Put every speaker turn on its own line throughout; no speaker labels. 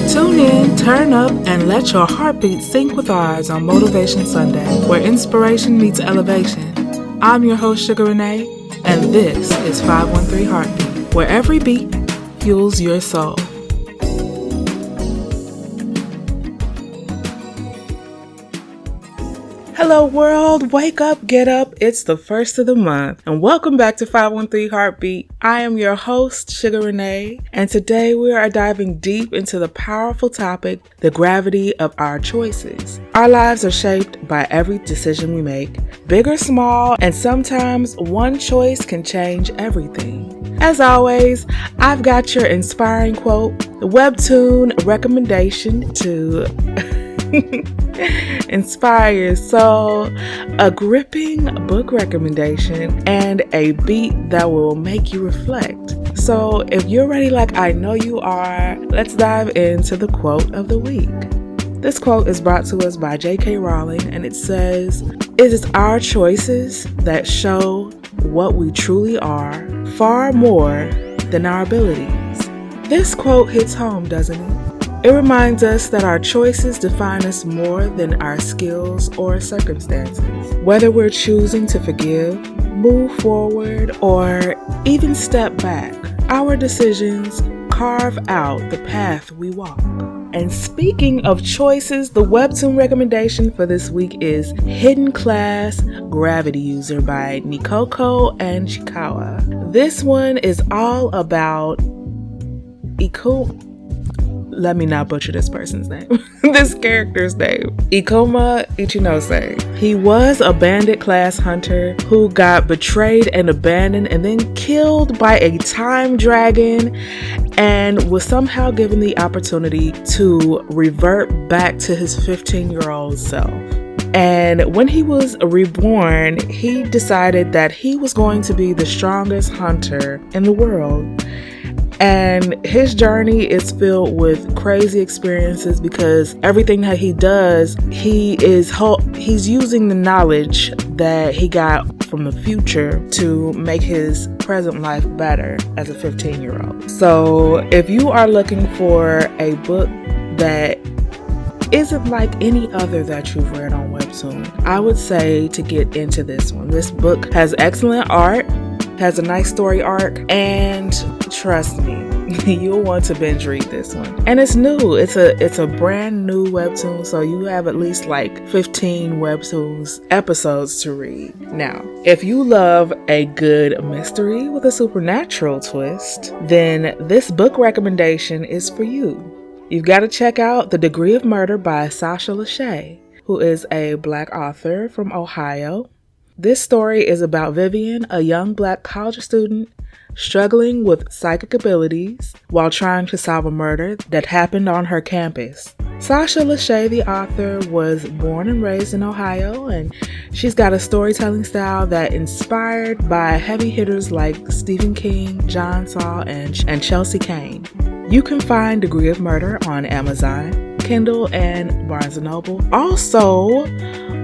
Tune in, turn up, and let your heartbeat sync with ours on Motivation Sunday, where inspiration meets elevation. I'm your host, Sugar Renee, and this is 513 Heartbeat, where every beat fuels your soul. Hello world, wake up, get up, it's the first of the month, and welcome back to 513 Heartbeat. I am your host, Sugar Renee, and today we are diving deep into the powerful topic, the gravity of our choices. Our lives are shaped by every decision we make, big or small, and sometimes one choice can change everything. As always, I've got your inspiring quote, the webtoon recommendation to inspire your soul, a gripping book recommendation, and a beat that will make you reflect. So if you're ready like I know you are, let's dive into the quote of the week. This quote is brought to us by J.K. Rowling, and it says, "It is our choices that show what we truly are, far more than our abilities." This quote hits home, doesn't it? It reminds us that our choices define us more than our skills or circumstances. Whether we're choosing to forgive, move forward, or even step back, our decisions carve out the path we walk. And speaking of choices, the webtoon recommendation for this week is Hidden Class Gravity User by Nekoko and Chikuwa. This one is all about let me not butcher this person's name. This character's name. Ikoma Ichinose. He was a bandit class hunter who got betrayed and abandoned and then killed by a time dragon and was somehow given the opportunity to revert back to his 15-year-old self. And when he was reborn, he decided that he was going to be the strongest hunter in the world. And his journey is filled with crazy experiences because everything that he does, he's using the knowledge that he got from the future to make his present life better as a 15-year-old. So if you are looking for a book that isn't like any other that you've read on Webtoon, I would say to get into this one. This book has excellent art, has a nice story arc, and trust me, you'll want to binge read this one. And it's new. It's a brand new webtoon, so you have at least like 15 webtoons episodes to read. Now, if you love a good mystery with a supernatural twist, then this book recommendation is for you. You've got to check out The Degree of Murder by Sasha Lachey, who is a Black author from Ohio. This story is about Vivian, a young Black college student struggling with psychic abilities while trying to solve a murder that happened on her campus. Sasha Lachey, the author, was born and raised in Ohio, and she's got a storytelling style that inspired by heavy hitters like Stephen King, John Saul, and Chelsea Kane. You can find Degree of Murder on Amazon, Kindle, and Barnes & Noble. Also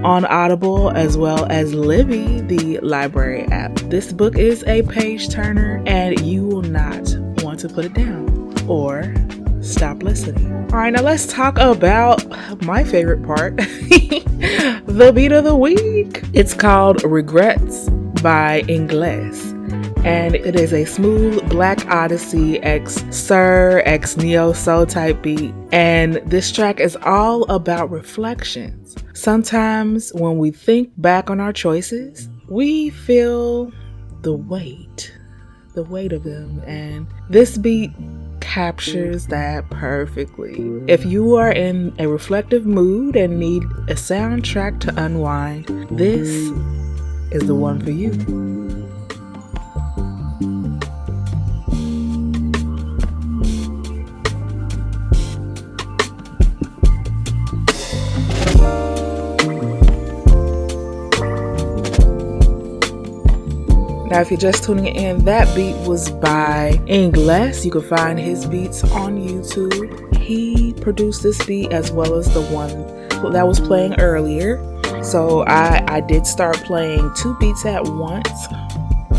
on Audible, as well as Libby, the library app. This book is a page turner, and you will not want to put it down or stop listening. All right, now let's talk about my favorite part, the beat of the week. It's called Regrets by Engless. And it is a smooth Black Odyssey x Sir x Neo Soul type beat. And this track is all about reflections. Sometimes when we think back on our choices, we feel the weight of them. And this beat captures that perfectly. If you are in a reflective mood and need a soundtrack to unwind, this is the one for you. Now, if you're just tuning in, that beat was by Engless. You can find his beats on YouTube. He produced this beat as well as the one that was playing earlier. So I did start playing two beats at once.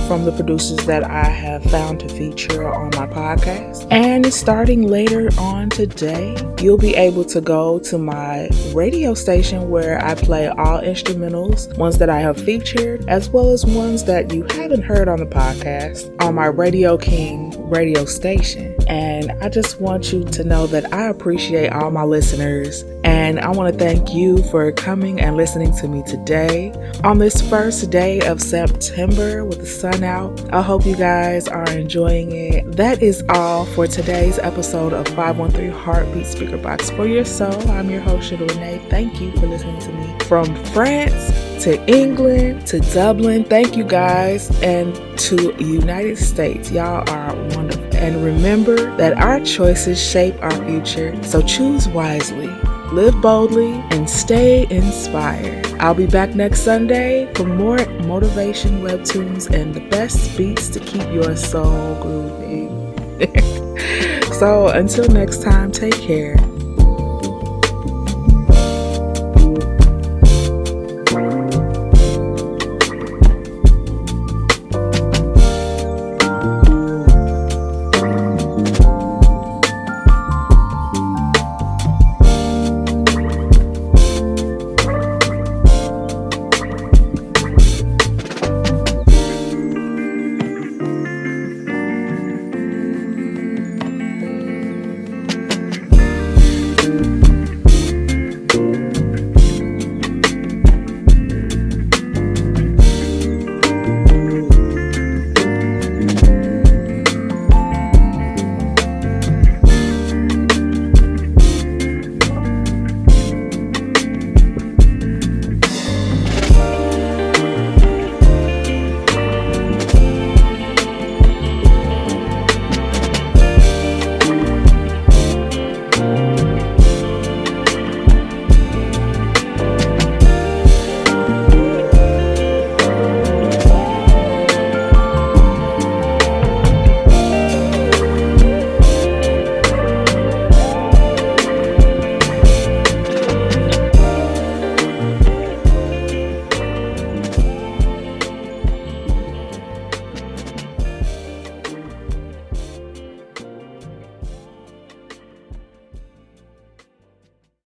from the producers that I have found to feature on my podcast. And starting later on today, you'll be able to go to my radio station where I play all instrumentals, ones that I have featured, as well as ones that you haven't heard on the podcast on my Radio King radio station. And I just want you to know that I appreciate all my listeners, and I want to thank you for coming and listening to me today on this first day of September with the sun out. I hope you guys are enjoying it. That is all for today's episode of 513 Heartbeat Speaker Box for Your Soul. I'm your host, Renee. Thank you for listening to me from France to England to Dublin. Thank you guys, and to United States. Y'all are wonderful. And remember that our choices shape our future, so choose wisely, live boldly, and stay inspired. I'll be back next Sunday for more motivation, webtoons, and the best beats to keep your soul grooving. So until next time, take care.